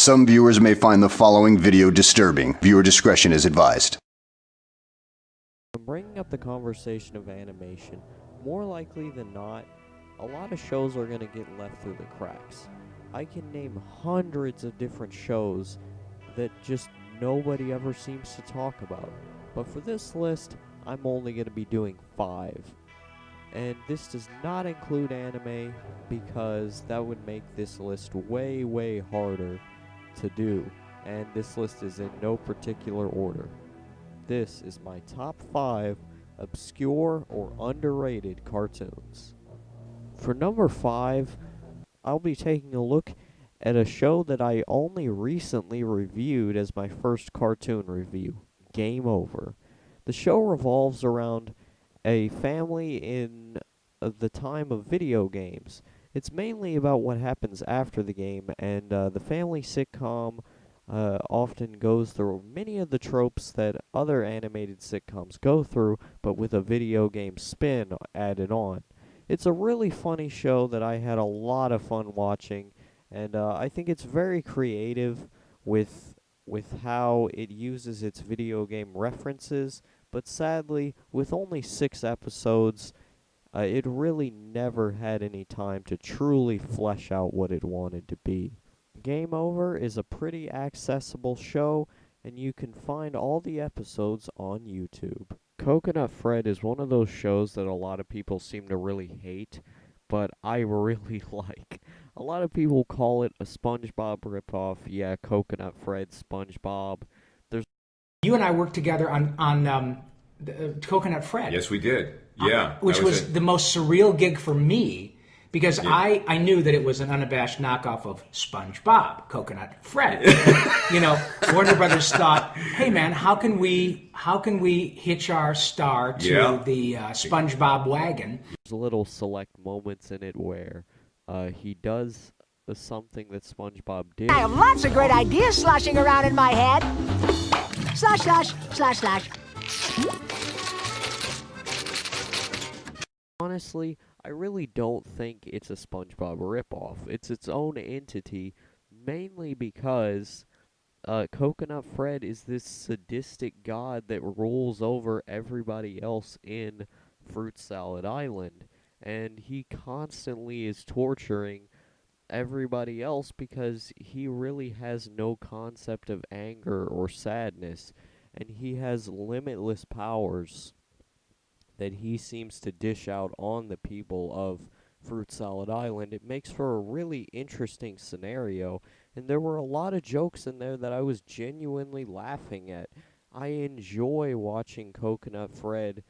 Some viewers may find the following video disturbing. Viewer discretion is advised. I'm bringing up the conversation of animation. More likely than not, a lot of shows are going to get left through the cracks. I can name hundreds of different shows that just nobody ever seems to talk about. But for this list, I'm only going to be doing 5. And this does not include anime because that would make this list way, way harder to do. And this list is in no particular order. This is my top 5 obscure or underrated cartoons. For number 5, I'll be taking a look at a show that I only recently reviewed as my first cartoon review, Game Over. The show revolves around a family in the time of video games. It's mainly about what happens after the game, and the family sitcom often goes through many of the tropes that other animated sitcoms go through, but with a video game spin added on. It's a really funny show that I had a lot of fun watching, and I think it's very creative with how it uses its video game references, but sadly, with only 6 episodes, it really never had any time to truly flesh out what it wanted to be. Game Over is a pretty accessible show, and you can find all the episodes on YouTube. Coconut Fred is one of those shows that a lot of people seem to really hate, but I really like. A lot of people call it a SpongeBob ripoff. Yeah, Coconut Fred, SpongeBob. You and I worked together on Coconut Fred. Yes, we did. Yeah. Which was the most surreal gig for me because I knew that it was an unabashed knockoff of SpongeBob, Coconut Fred. Warner Brothers thought, hey man, how can we hitch our star to the SpongeBob wagon? There's little select moments in it where he does something that SpongeBob did. I have lots of great ideas sloshing around in my head. Slosh, slosh, slosh, slosh. Honestly, I really don't think it's a SpongeBob ripoff. It's its own entity, mainly because Coconut Fred is this sadistic god that rules over everybody else in Fruit Salad Island, and he constantly is torturing everybody else because he really has no concept of anger or sadness, and he has limitless powers that he seems to dish out on the people of Fruit Salad Island. It makes for a really interesting scenario, and there were a lot of jokes in there that I was genuinely laughing at. I enjoy watching Coconut Fred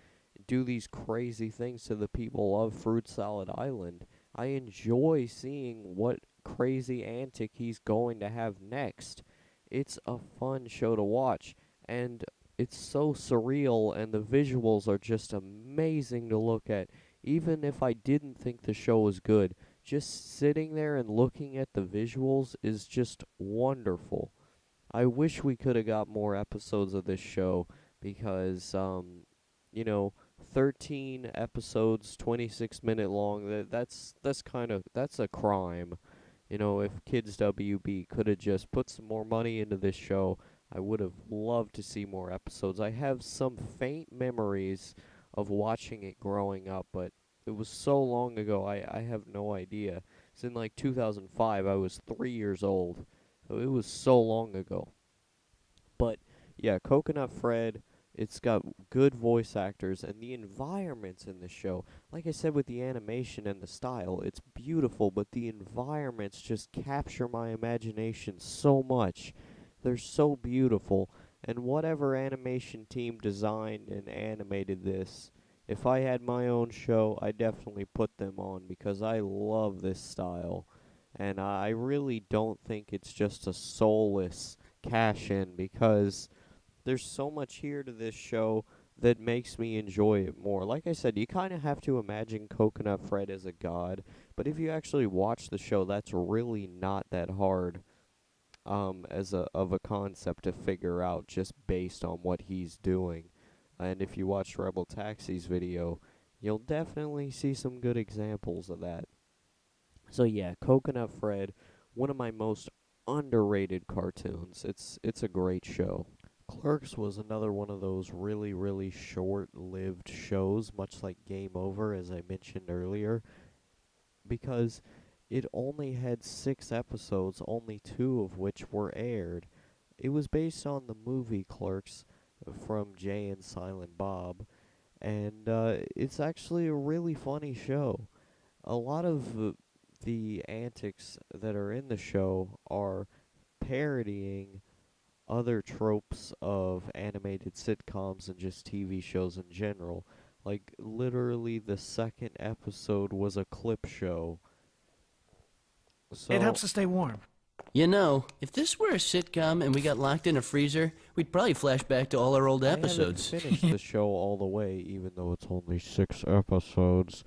do these crazy things to the people of Fruit Salad Island. I enjoy seeing what crazy antic he's going to have next. It's a fun show to watch, and it's so surreal, and the visuals are just amazing to look at. Even if I didn't think the show was good, just sitting there and looking at the visuals is just wonderful. I wish we could have got more episodes of this show because, 13 episodes, 26-minute long, that's a crime. If Kids WB could have just put some more money into this show, I would have loved to see more episodes. I have some faint memories of watching it growing up, but it was so long ago, I have no idea. It's in 2005. I was 3 years old. So it was so long ago. But yeah, Coconut Fred, it's got good voice actors, and the environments in the show, like I said with the animation and the style, it's beautiful, but the environments just capture my imagination so much. They're so beautiful, and whatever animation team designed and animated this, if I had my own show, I definitely put them on because I love this style, and I really don't think it's just a soulless cash-in because there's so much here to this show that makes me enjoy it more. Like I said, you kind of have to imagine Coconut Fred as a god, but if you actually watch the show, that's really not that hard. Of a concept to figure out just based on what he's doing. And if you watch Rebel Taxi's video, you'll definitely see some good examples of that. So yeah, Coconut Fred, one of my most underrated cartoons. It's a great show. Clerks was another one of those really, really short-lived shows, much like Game Over, as I mentioned earlier, because it only had 6 episodes, only 2 of which were aired. It was based on the movie Clerks from Jay and Silent Bob, and it's actually a really funny show. A lot of the antics that are in the show are parodying other tropes of animated sitcoms and just TV shows in general. Like, literally, the second episode was a clip show. It helps us stay warm. You know, if this were a sitcom and we got locked in a freezer, we'd probably flash back to all our old episodes. I haven't finished the show all the way, even though it's only 6 episodes.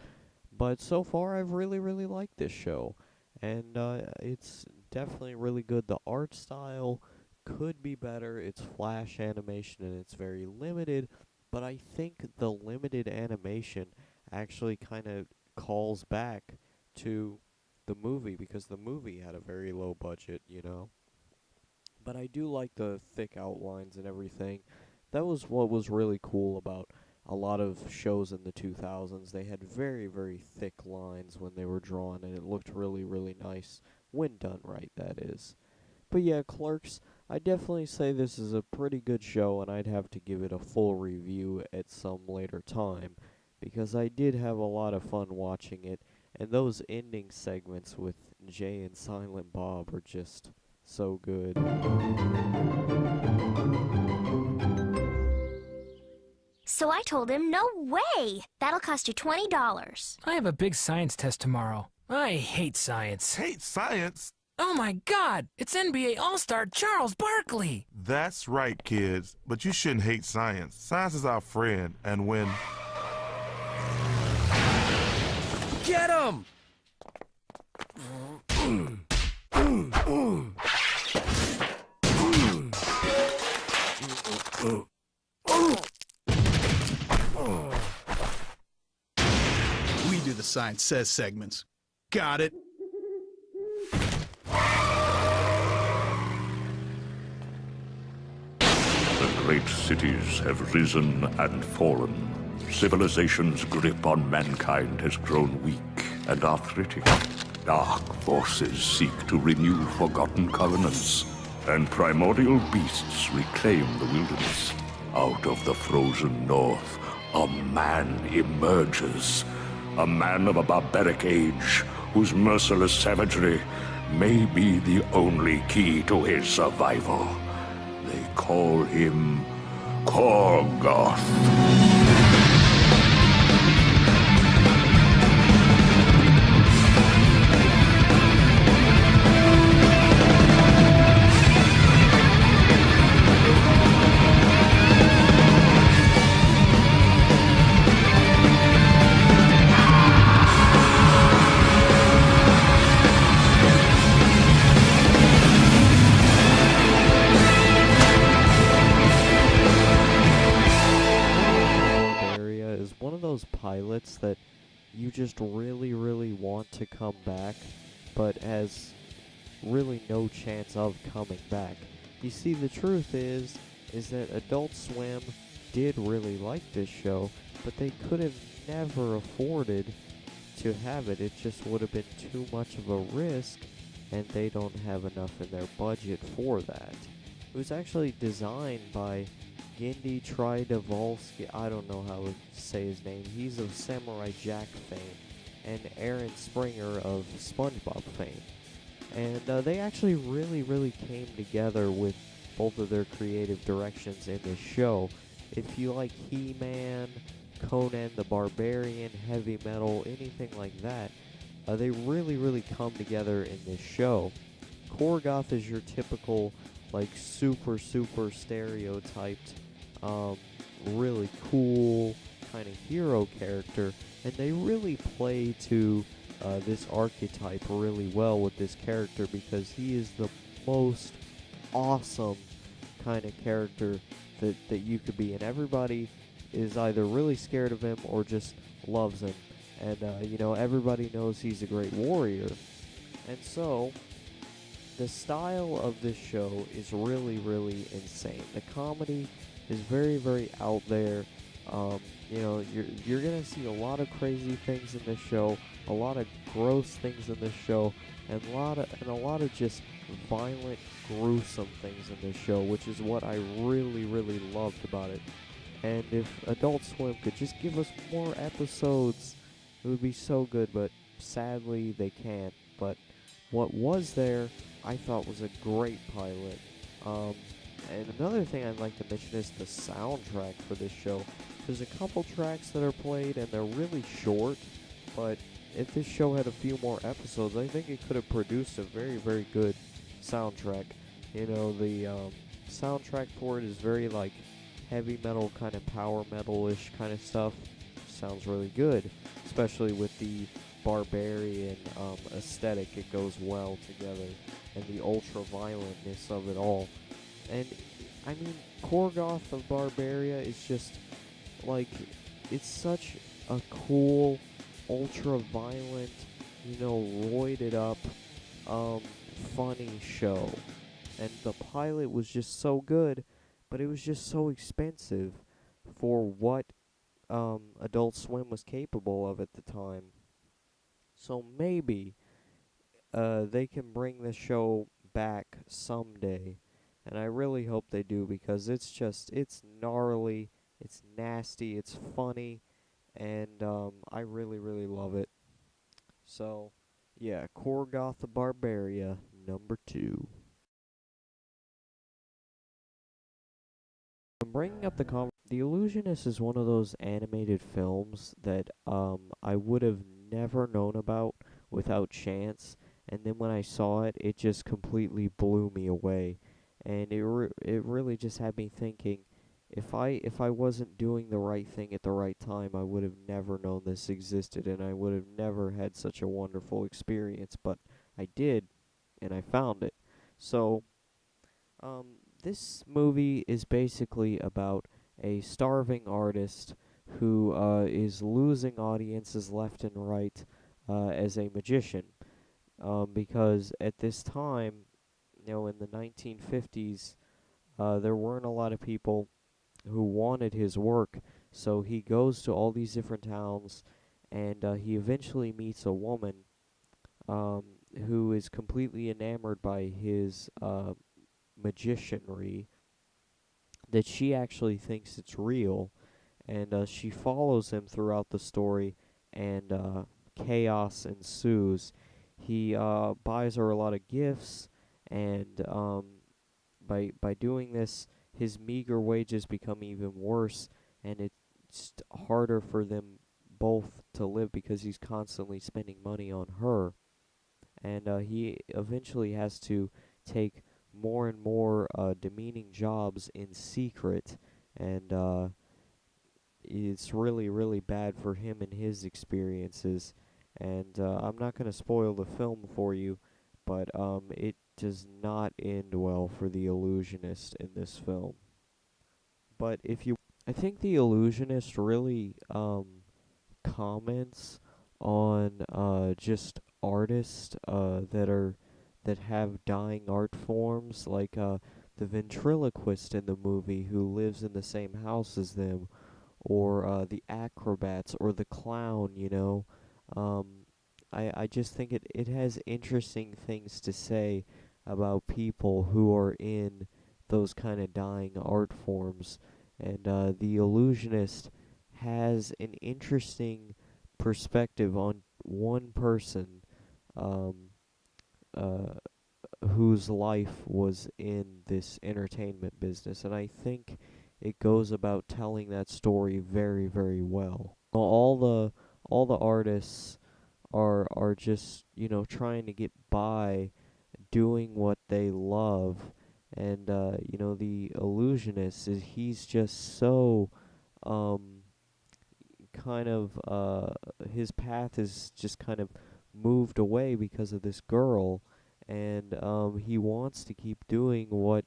But so far, I've really, really liked this show. And it's definitely really good. The art style could be better. It's flash animation and it's very limited. But I think the limited animation actually kind of calls back to the movie, because the movie had a very low budget, you know. But I do like the thick outlines and everything. That was what was really cool about a lot of shows in the 2000s. They had very, very thick lines when they were drawn, and it looked really, really nice when done right, that is. But yeah, Clerks, I definitely say this is a pretty good show, and I'd have to give it a full review at some later time, because I did have a lot of fun watching it, and those ending segments with Jay and Silent Bob are just so good. So I told him, no way! That'll cost you $20. I have a big science test tomorrow. I hate science. Hate science? Oh my God! It's NBA All-Star Charles Barkley! That's right, kids. But you shouldn't hate science. Science is our friend, and when... Get him! We do the Science Says segments. Got it? The great cities have risen and fallen. Civilization's grip on mankind has grown weak and arthritic. Dark forces seek to renew forgotten covenants, and primordial beasts reclaim the wilderness. Out of the frozen north, a man emerges. A man of a barbaric age, whose merciless savagery may be the only key to his survival. They call him Korgoth. Pilots that you just really, really want to come back, but has really no chance of coming back. You see, the truth is that Adult Swim did really like this show, but they could have never afforded to have it. It just would have been too much of a risk, and they don't have enough in their budget for that. It was actually designed by Gendy Tridavolsky, I don't know how to say his name. He's of Samurai Jack fame, and Aaron Springer of SpongeBob fame. And they actually really, really came together with both of their creative directions in this show. If you like He-Man, Conan the Barbarian, heavy metal, anything like that, they really, really come together in this show. Korgoth is your typical, like, super, super stereotyped, really cool kind of hero character, and they really play to this archetype really well with this character, because he is the most awesome kind of character that you could be, and everybody is either really scared of him or just loves him, and you know, everybody knows he's a great warrior. And so the style of this show is really, really insane. The comedy is very, very out there. You know, you're gonna see a lot of crazy things in this show, a lot of gross things in this show, and a lot of just violent, gruesome things in this show, which is what I really, really loved about it. And if Adult Swim could just give us more episodes, it would be so good, but sadly they can't. But what was there, I thought was a great pilot. And another thing I'd like to mention is the soundtrack for this show. There's a couple tracks that are played, and they're really short, but if this show had a few more episodes, I think it could have produced a very, very good soundtrack. You know, the soundtrack for it is very, like, heavy metal, kind of power metal-ish kind of stuff. Sounds really good, especially with the barbarian aesthetic. It goes well together, and the ultra-violentness of it all. And, I mean, Korgoth of Barbaria is just, like, it's such a cool, ultra-violent, you know, roided up, funny show. And the pilot was just so good, but it was just so expensive for what Adult Swim was capable of at the time. So maybe they can bring this show back someday. And I really hope they do, because it's gnarly, it's nasty, it's funny, and I really, really love it. So, yeah, Korgoth of Barbaria, number 2. I'm bringing up The Illusionist is one of those animated films that I would have never known about without chance, and then when I saw it, it just completely blew me away. And it really just had me thinking, if I wasn't doing the right thing at the right time, I would have never known this existed, and I would have never had such a wonderful experience. But I did, and I found it. So, this movie is basically about a starving artist who is losing audiences left and right as a magician, because at this time, you know, in the 1950s, there weren't a lot of people who wanted his work, so he goes to all these different towns, and he eventually meets a woman who is completely enamored by his magicianry, that she actually thinks it's real, and she follows him throughout the story, and chaos ensues. He buys her a lot of gifts, and by doing this, his meager wages become even worse, and it's harder for them both to live because he's constantly spending money on her. And he eventually has to take more and more demeaning jobs in secret, and it's really, really bad for him and his experiences. And I'm not going to spoil the film for you, but it does not end well for the Illusionist in this film. But I think the Illusionist really comments on just artists that have dying art forms, like the ventriloquist in the movie who lives in the same house as them, or the acrobats, or the clown, you know. I just think it has interesting things to say about people who are in those kind of dying art forms. And the Illusionist has an interesting perspective on one person uh, whose life was in this entertainment business, and I think it goes about telling that story very, very well. All the artists are just, you know, trying to get by doing what they love, and you know, the Illusionist he's just so kind of his path is just kind of moved away because of this girl, and he wants to keep doing what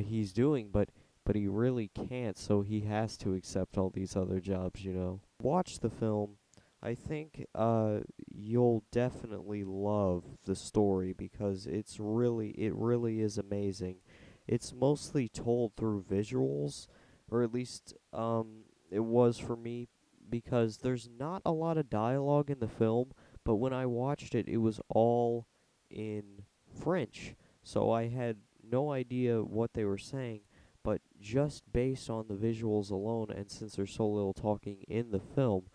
he's doing, but he really can't, so he has to accept all these other jobs, you know. Watch the film. I think you'll definitely love the story because it really is amazing. It's mostly told through visuals, or at least it was for me, because there's not a lot of dialogue in the film, but when I watched it, it was all in French. So I had no idea what they were saying, but just based on the visuals alone, and since there's so little talking in the film,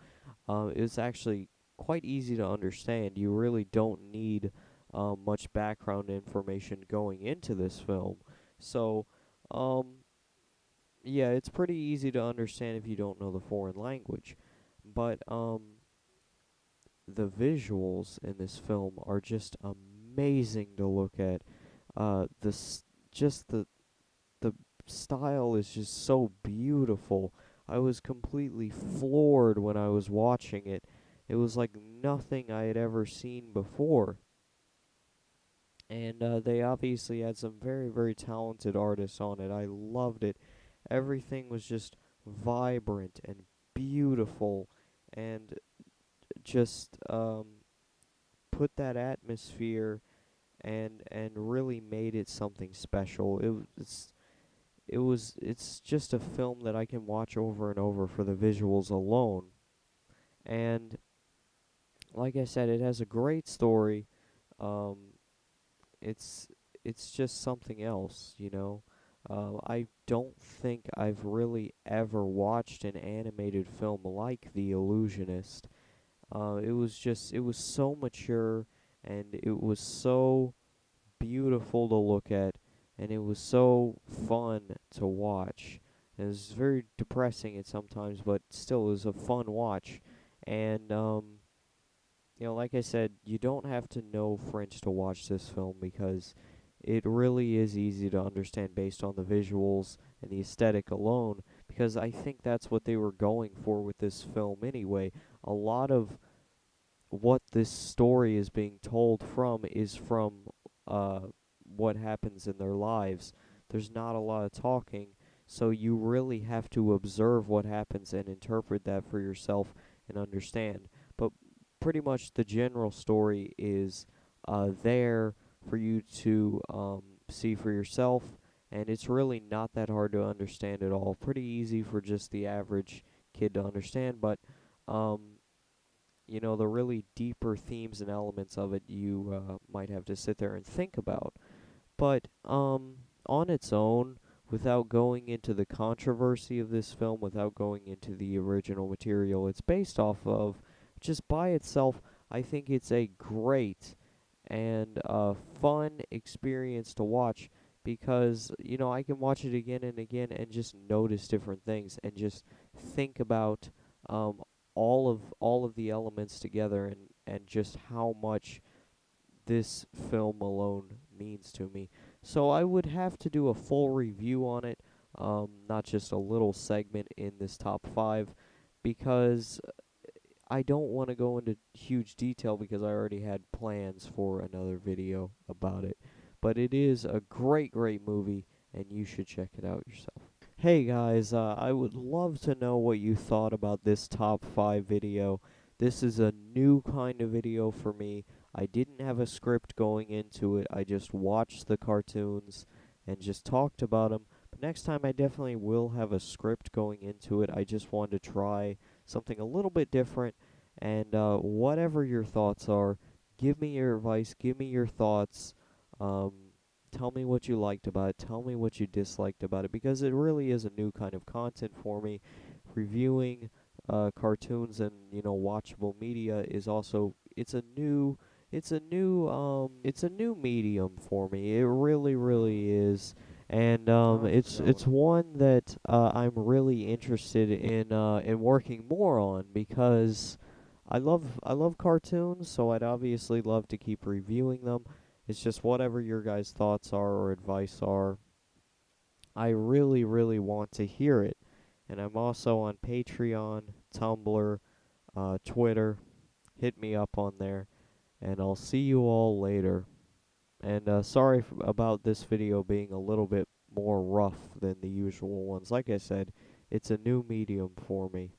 it's actually quite easy to understand. You really don't need much background information going into this film. So, yeah, it's pretty easy to understand if you don't know the foreign language. But the visuals in this film are just amazing to look at. Just the style is just so beautiful. I was completely floored when I was watching it. It was like nothing I had ever seen before. And they obviously had some very, very talented artists on it. I loved it. Everything was just vibrant and beautiful and just put that atmosphere and really made it something special. It's just a film that I can watch over and over for the visuals alone. And like I said, it has a great story. Um, it's it's just something else, you know. I don't think I've really ever watched an animated film like The Illusionist. It was so mature and it was so beautiful to look at, and it was so fun to watch. It was very depressing at sometimes, but still, it was a fun watch. And you know, like I said, you don't have to know French to watch this film because it really is easy to understand based on the visuals and the aesthetic alone. Because I think that's what they were going for with this film anyway. A lot of what this story is being told from is from uh, what happens in their lives. There's not a lot of talking, so you really have to observe what happens and interpret that for yourself and understand. But pretty much the general story is there for you to see for yourself, and it's really not that hard to understand at all. Pretty easy for just the average kid to understand, but um, you know, the really deeper themes and elements of it you might have to sit there and think about. But on its own, without going into the controversy of this film, without going into the original material it's based off of, just by itself, I think it's a great and fun experience to watch because, you know, I can watch it again and again and just notice different things and just think about um, all of the elements together and just how much this film alone means to me. So I would have to do a full review on it, not just a little segment in this top 5, because I don't want to go into huge detail because I already had plans for another video about it. But it is a great, great movie, and you should check it out yourself. Hey guys, I would love to know what you thought about this top 5 video. This is a new kind of video for me. I didn't have a script going into it. I just watched the cartoons and just talked about them. But next time I definitely will have a script going into it. I just wanted to try something a little bit different. And whatever your thoughts are, give me your advice, give me your thoughts. Tell me what you liked about it. Tell me what you disliked about it, because it really is a new kind of content for me. Reviewing cartoons and, you know, watchable media is also it's a new medium for me. It really, really is. And it's one that I'm really interested in working more on, because I love cartoons, so I'd obviously love to keep reviewing them. It's just whatever your guys' thoughts are or advice are, I really, really want to hear it. And I'm also on Patreon, Tumblr, Twitter. Hit me up on there, and I'll see you all later. And sorry about this video being a little bit more rough than the usual ones. Like I said, it's a new medium for me.